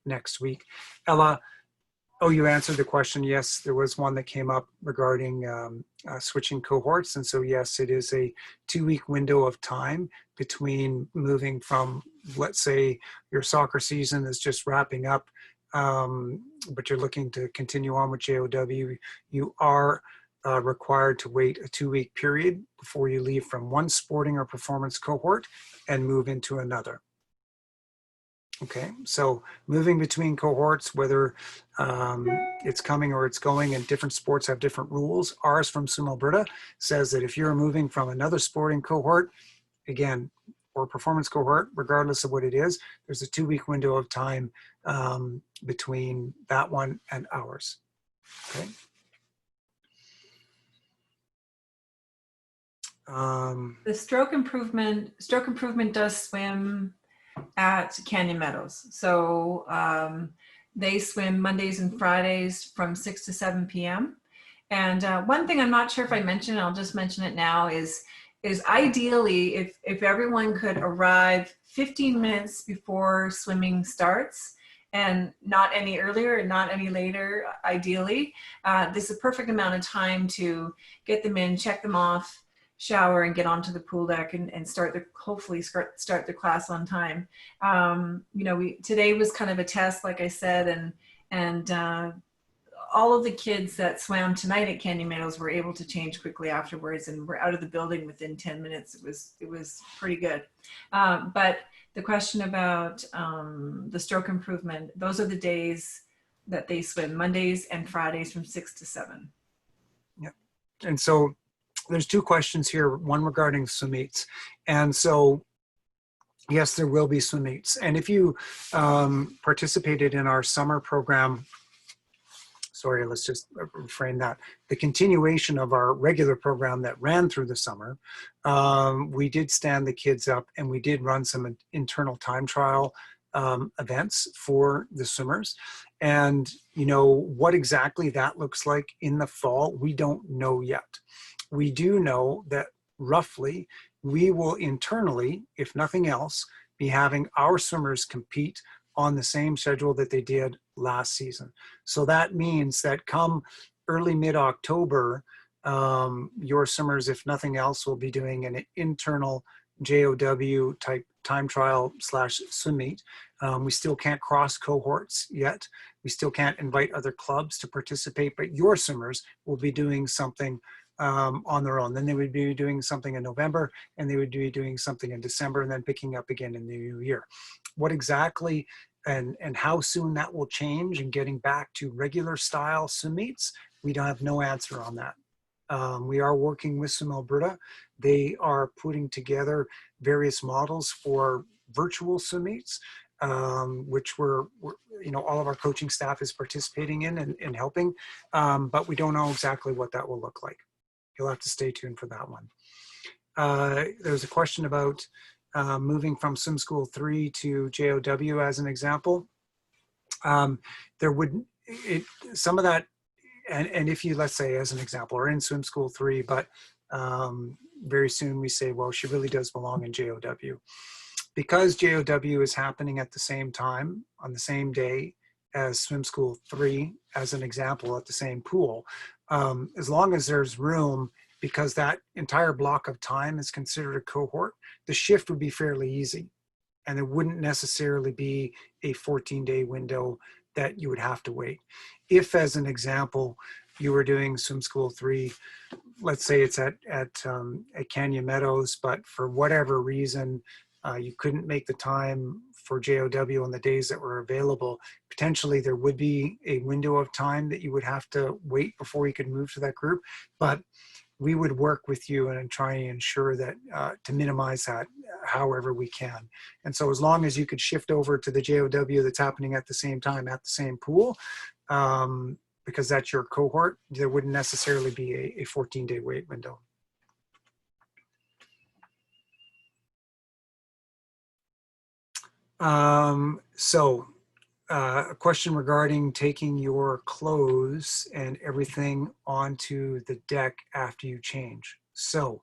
next week. Ella, oh, you answered the question. Yes, there was one that came up regarding switching cohorts. And so yes, it is a 2-week window of time between moving from, let's say your soccer season is just wrapping up, but you're looking to continue on with JOW. You are required to wait a 2-week period before you leave from one sporting or performance cohort and move into another. Okay, so moving between cohorts, whether it's coming or it's going, and different sports have different rules. Ours from Swim Alberta says that if you're moving from another sporting cohort, again, or performance cohort, regardless of what it is, there's a 2-week window of time between that one and ours. Okay. The stroke improvement does swim at Canyon Meadows. So they swim Mondays and Fridays from 6 to 7 p.m. And one thing I'm not sure if I mentioned, I'll just mention it now, is ideally if everyone could arrive 15 minutes before swimming starts, and not any earlier and not any later, ideally. This is a perfect amount of time to get them in, check them off, shower, and get onto the pool deck and hopefully start the class on time. You know, today was kind of a test, like I said, and all of the kids that swam tonight at Canyon Meadows were able to change quickly afterwards, and were out of the building within 10 minutes. It was pretty good. But the question about the stroke improvement, those are the days that they swim, Mondays and Fridays from 6 to 7. Yeah, and so there's 2 questions here, one regarding swim meets. And so, yes, there will be swim meets. And if you participated in our summer program, sorry, let's just reframe that. The continuation of our regular program that ran through the summer, we did stand the kids up and we did run some internal time trial events for the swimmers. And, you know, what exactly that looks like in the fall, we don't know yet. We do know that roughly we will internally, if nothing else, be having our swimmers compete on the same schedule that they did last season. So that means that come early mid-October, your swimmers, if nothing else, will be doing an internal JOW type time trial / swim meet. We still can't cross cohorts yet. We still can't invite other clubs to participate, but your swimmers will be doing something on their own. Then they would be doing something in November, and they would be doing something in December, and then picking up again in the new year. What exactly and how soon that will change and getting back to regular style swim meets, we don't have no answer on that. We are working with Swim Alberta. They are putting together various models for virtual swim meets, which we're, you know, all of our coaching staff is participating in and helping, but we don't know exactly what that will look like. You'll have to stay tuned for that one. There's a question about moving from Swim School 3 to JOW as an example. There would, some of that, and if you, let's say as an example, are in Swim School 3, but very soon we say, well, she really does belong in JOW. Because JOW is happening at the same time, on the same day as Swim School 3, as an example, at the same pool, as long as there's room, because that entire block of time is considered a cohort, the shift would be fairly easy. And there wouldn't necessarily be a 14-day window that you would have to wait. If, as an example, you were doing swim school 3, let's say it's at Canyon Meadows, but for whatever reason, you couldn't make the time for JOW on the days that were available, potentially there would be a window of time that you would have to wait before you could move to that group. But we would work with you and try and ensure that to minimize that however we can. And so as long as you could shift over to the JOW that's happening at the same time at the same pool, because that's your cohort, there wouldn't necessarily be a 14-day wait window. A question regarding taking your clothes and everything onto the deck after you change. So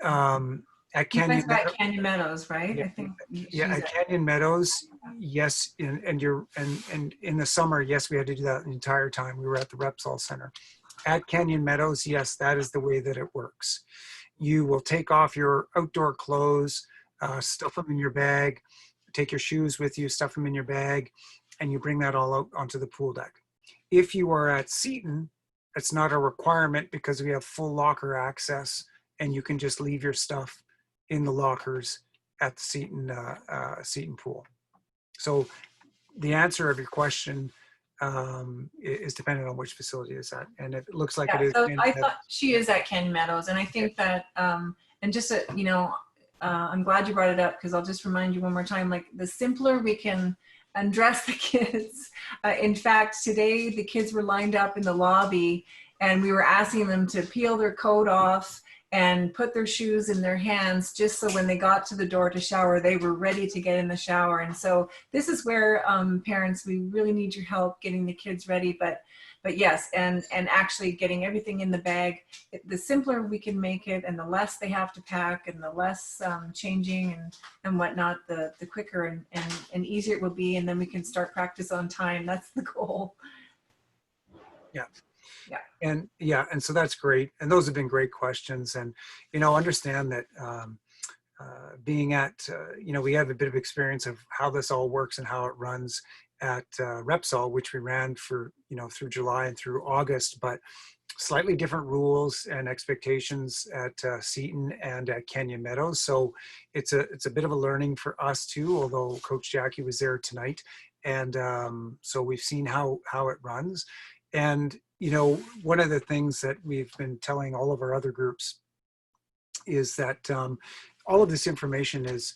at Canyon Meadows, Canyon Meadows, right? yeah, I think yeah, at Canyon Meadows, yes, and in the summer, yes, we had to do that the entire time. We were at the Repsol Center. At Canyon Meadows, yes, that is the way that it works. You will take off your outdoor clothes, stuff them in your bag, take your shoes with you, stuff them in your bag, and you bring that all out onto the pool deck. If you are at Seton, it's not a requirement because we have full locker access and you can just leave your stuff in the lockers at the Seton pool. So the answer of your question is dependent on which facility it's at. And it looks like it is. So I thought she is at Canyon Meadows. And I think that, and just, you know, I'm glad you brought it up because I'll just remind you one more time, like the simpler we can undress the kids. In fact, today the kids were lined up in the lobby and we were asking them to peel their coat off and put their shoes in their hands just so when they got to the door to shower, they were ready to get in the shower. And so this is where parents, we really need your help getting the kids ready. But yes, and actually getting everything in the bag, the simpler we can make it and the less they have to pack and the less changing and whatnot, the quicker and easier it will be. And then we can start practice on time. That's the goal. Yeah. Yeah. And so that's great. And those have been great questions. And, you know, understand that being at, you know, we have a bit of experience of how this all works and how it runs at Repsol, which we ran for, you know, through July and through August, but slightly different rules and expectations at Seton and at Canyon Meadows. So it's a bit of a learning for us too, although Coach Jackie was there tonight. And so we've seen how it runs. And, you know, one of the things that we've been telling all of our other groups is that all of this information is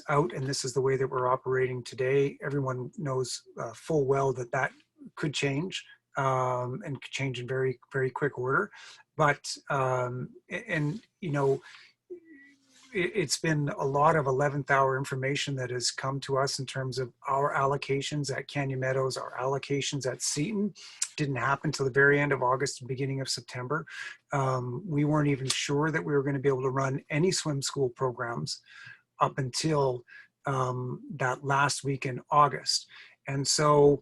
out, and this is the way that we're operating today. Everyone knows full well that that could change and could change in very, very quick order. But, and, you know, it's been a lot of 11th hour information that has come to us in terms of our allocations at Canyon Meadows, our allocations at Seton. Didn't happen till the very end of August, beginning of September. We weren't even sure that we were going to be able to run any swim school programs up until that last week in August. And so,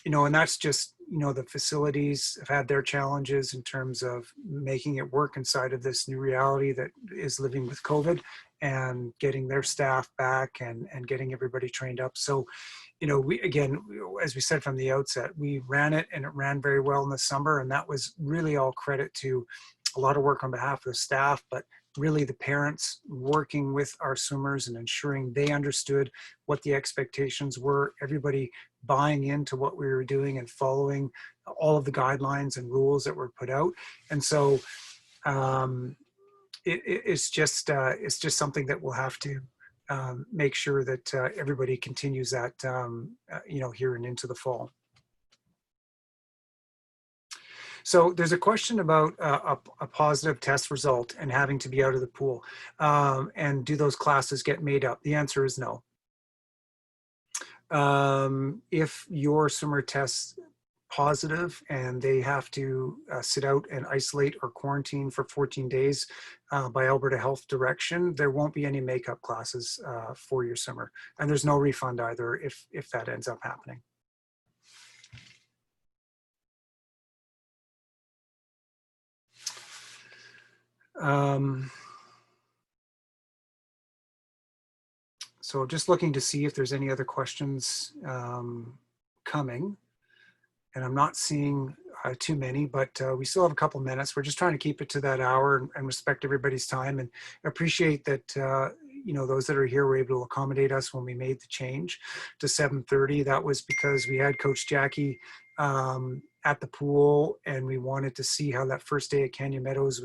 you know, and that's just, you know, the facilities have had their challenges in terms of making it work inside of this new reality that is living with COVID and getting their staff back and getting everybody trained up. So, you know, we, again, as we said from the outset, we ran it and it ran very well in the summer. And that was really all credit to a lot of work on behalf of the staff, but really the parents working with our swimmers and ensuring they understood what the expectations were, everybody buying into what we were doing and following all of the guidelines and rules that were put out. And so it's just something that we'll have to make sure that everybody continues that, you know, here and into the fall. So there's a question about a positive test result and having to be out of the pool. And do those classes get made up? The answer is no. If your swimmer tests positive and they have to sit out and isolate or quarantine for 14 days by Alberta Health direction, there won't be any makeup classes for your swimmer. And there's no refund either if that ends up happening. So just looking to see if there's any other questions coming. And I'm not seeing too many, but we still have a couple minutes. We're just trying to keep it to that hour and respect everybody's time, and appreciate that, you know, those that are here were able to accommodate us when we made the change to 7:30. That was because we had Coach Jackie at the pool, and we wanted to see how that first day at Canyon Meadows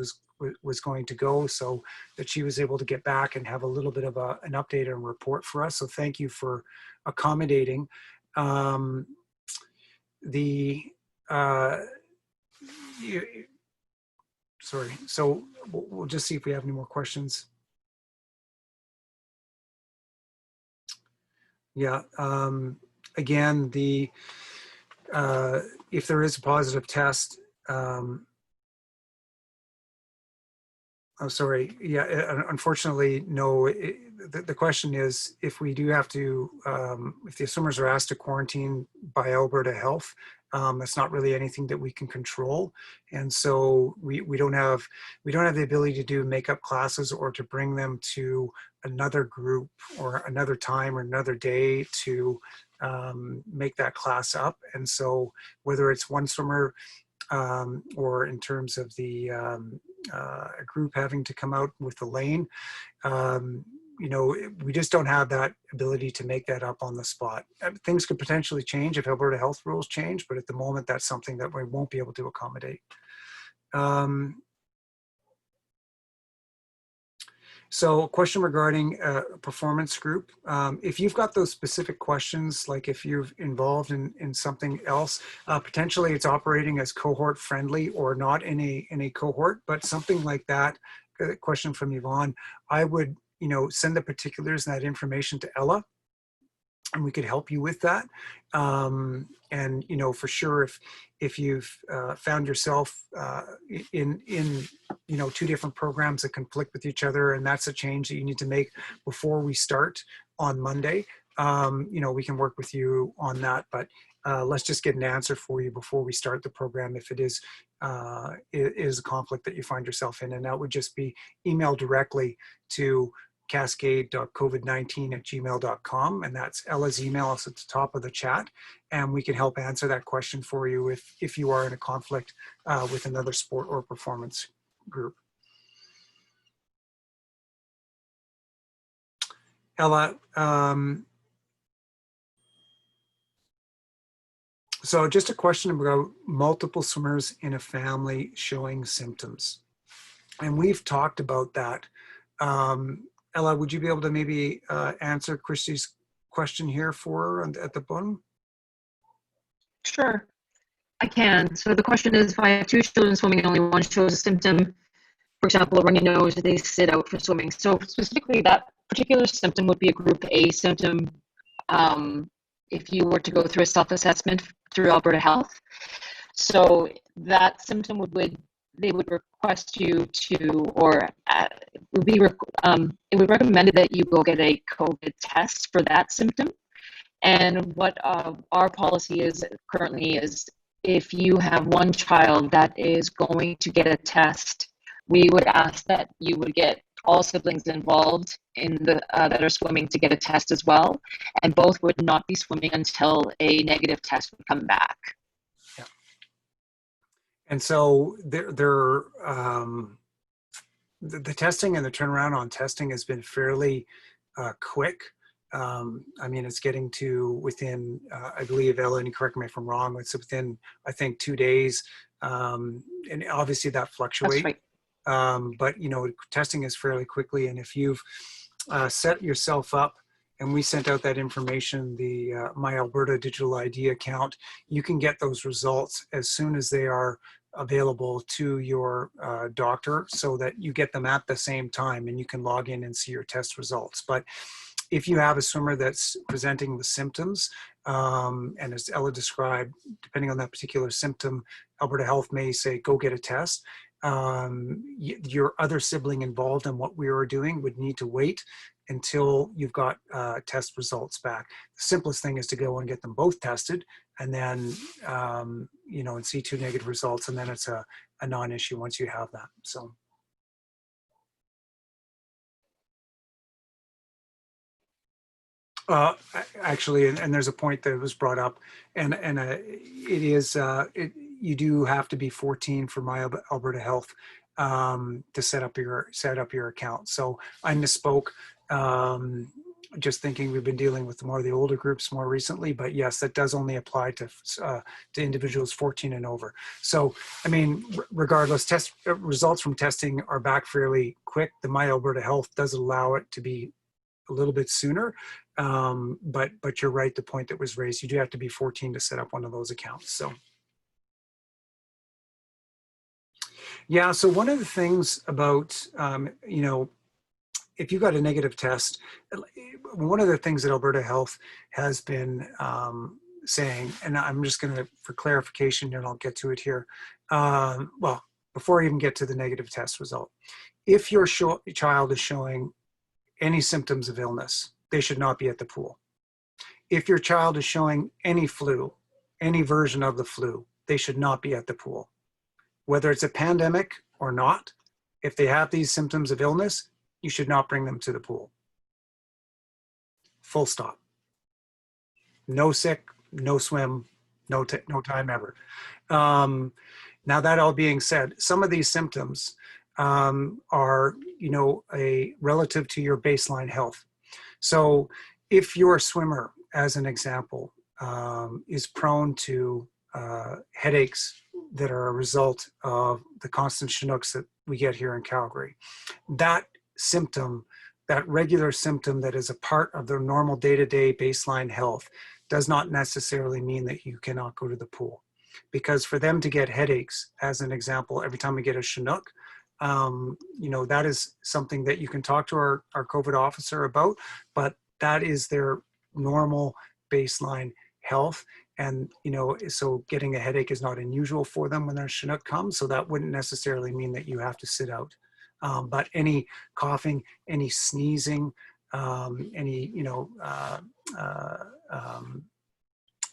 was going to go, so that she was able to get back and have a little bit of an update and report for us. So thank you for accommodating. Sorry, so we'll just see if we have any more questions. Yeah, again, if there is a positive test, oh, sorry. Yeah, unfortunately, no. The question is, if we do have to, if the swimmers are asked to quarantine by Alberta Health, that's not really anything that we can control, and so we don't have the ability to do makeup classes or to bring them to another group or another time or another day to make that class up. And so whether it's one swimmer or in terms of the a group having to come out with the lane, you know, we just don't have that ability to make that up on the spot. Things could potentially change if Alberta Health rules change, but at the moment, that's something that we won't be able to accommodate. So a question regarding a performance group. If you've got those specific questions, like if you're involved in something else, potentially it's operating as cohort friendly or not in a cohort, but something like that, a question from Yvonne, I would, you know, send the particulars and that information to Ella, and we could help you with that. And, you know, for sure, if you've found yourself in, you know, two different programs that conflict with each other, and that's a change that you need to make before we start on Monday, you know, we can work with you on that. But let's just get an answer for you before we start the program if it is a conflict that you find yourself in. And that would just be email directly to cascade.covid19@gmail.com, and that's Ella's email. It's at the top of the chat, and we can help answer that question for you if you are in a conflict with another sport or performance group. Ella, so just a question about multiple swimmers in a family showing symptoms, and we've talked about that. Ella, would you be able to maybe answer Christy's question here for her at the bottom? Sure, I can. So the question is, if I have two children swimming and only one shows a symptom, for example, a runny nose, do they sit out for swimming? So specifically, that particular symptom would be a group A symptom if you were to go through a self-assessment through Alberta Health. So that symptom they would request you to, or it would be recommended that you go get a COVID test for that symptom. And what our policy is currently is, if you have one child that is going to get a test, we would ask that you would get all siblings involved in that are swimming to get a test as well, and both would not be swimming until a negative test would come back. Yeah. And so the testing and the turnaround on testing has been fairly quick. I mean, it's getting to within, I believe, Ella, and correct me if I'm wrong, it's within, I think, 2 days. And obviously that fluctuates. That's right. But, you know, testing is fairly quickly. And if you've set yourself up, and we sent out that information, the My Alberta Digital ID account, you can get those results as soon as they are available to your doctor, so that you get them at the same time and you can log in and see your test results. But if you have a swimmer that's presenting with symptoms, and as Ella described, depending on that particular symptom, Alberta Health may say, go get a test. Your other sibling involved in what we were doing would need to wait until you've got test results back. The simplest thing is to go and get them both tested, and then, you know, and see 2 negative results, and then it's a non-issue once you have that. So. Actually, and there's a point that was brought up, and it is you do have to be 14 for My Alberta Health to set up your account. So I misspoke. Just thinking we've been dealing with more of the older groups more recently, but yes, that does only apply to individuals 14 and over. So, I mean, regardless, test results from testing are back fairly quick. The My Alberta Health does allow it to be a little bit sooner, but you're right. The point that was raised, you do have to be 14 to set up one of those accounts. So, yeah. So one of the things about you know, if you got a negative test, one of the things that Alberta Health has been saying, and I'm just going to, for clarification, and I'll get to it here. Well, before I even get to the negative test result, if your child is showing any symptoms of illness, they should not be at the pool. If your child is showing any flu, any version of the flu, they should not be at the pool. Whether it's a pandemic or not, if they have these symptoms of illness, you should not bring them to the pool. Full stop. No sick, no swim, no time ever. Now that all being said, some of these symptoms are, you know, relative to your baseline health. So if your swimmer, as an example, is prone to headaches that are a result of the constant Chinooks that we get here in Calgary, that symptom, that regular symptom that is a part of their normal day-to-day baseline health, does not necessarily mean that you cannot go to the pool. Because for them to get headaches, as an example, every time we get a Chinook, you know, that is something that you can talk to our COVID officer about, but that is their normal baseline health. And, you know, so getting a headache is not unusual for them when their Chinook comes. So that wouldn't necessarily mean that you have to sit out. But any coughing, any sneezing, any, you know,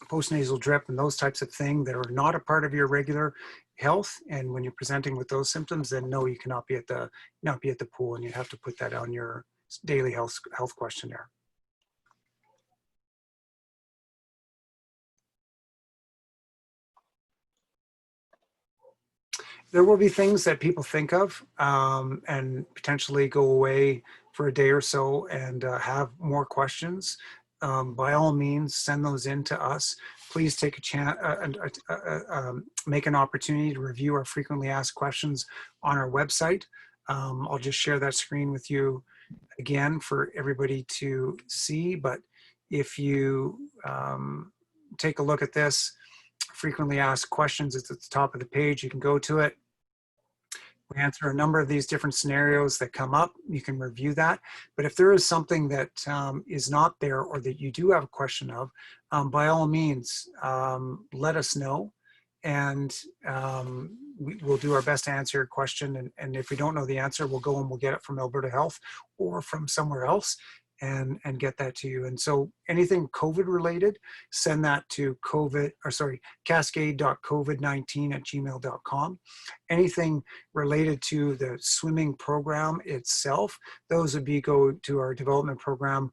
postnasal drip and those types of things that are not a part of your regular health, and when you're presenting with those symptoms, then no, you cannot be at the pool, and you have to put that on your daily health questionnaire. There will be things that people think of and potentially go away for a day or so and have more questions. By all means, send those in to us. Please take a chance, make an opportunity to review our frequently asked questions on our website. I'll just share that screen with you again for everybody to see. But if you take a look at this, frequently asked questions, it's at the top of the page. You can go to it. We answer a number of these different scenarios that come up. You can review that. But if there is something that is not there, or that you do have a question of, by all means, let us know. And we'll do our best to answer your question. And if we don't know the answer, we'll go and we'll get it from Alberta Health or from somewhere else and get that to you. And so anything COVID related, send that to cascade.covid19@gmail.com. Anything related to the swimming program itself, those would go to our development program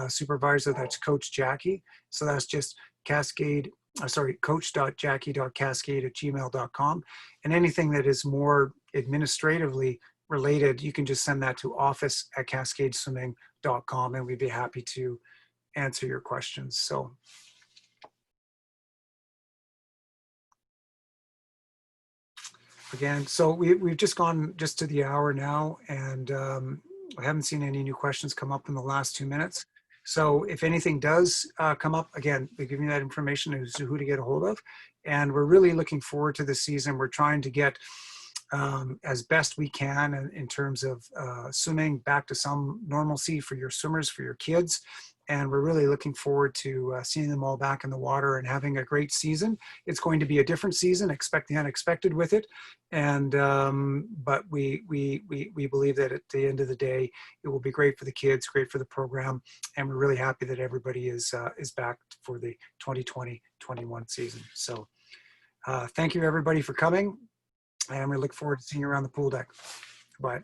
supervisor, that's Coach Jackie. So that's just coach.jackie.cascade@gmail.com. And anything that is more administratively related, you can just send that to office@cascadeswimming.com, and we'd be happy to answer your questions. So again, so we've just gone just to the hour now, and I haven't seen any new questions come up in the last 2 minutes. So if anything does come up, again, we give you that information as to who to get a hold of. And we're really looking forward to the season. We're trying to get as best we can in terms of swimming back to some normalcy for your swimmers, for your kids. And we're really looking forward to seeing them all back in the water and having a great season. It's going to be a different season, expect the unexpected with it. And but we believe that at the end of the day, it will be great for the kids, great for the program. And we're really happy that everybody is back for the 2020-21 season. So thank you everybody for coming. And we look forward to seeing you around the pool deck. Bye.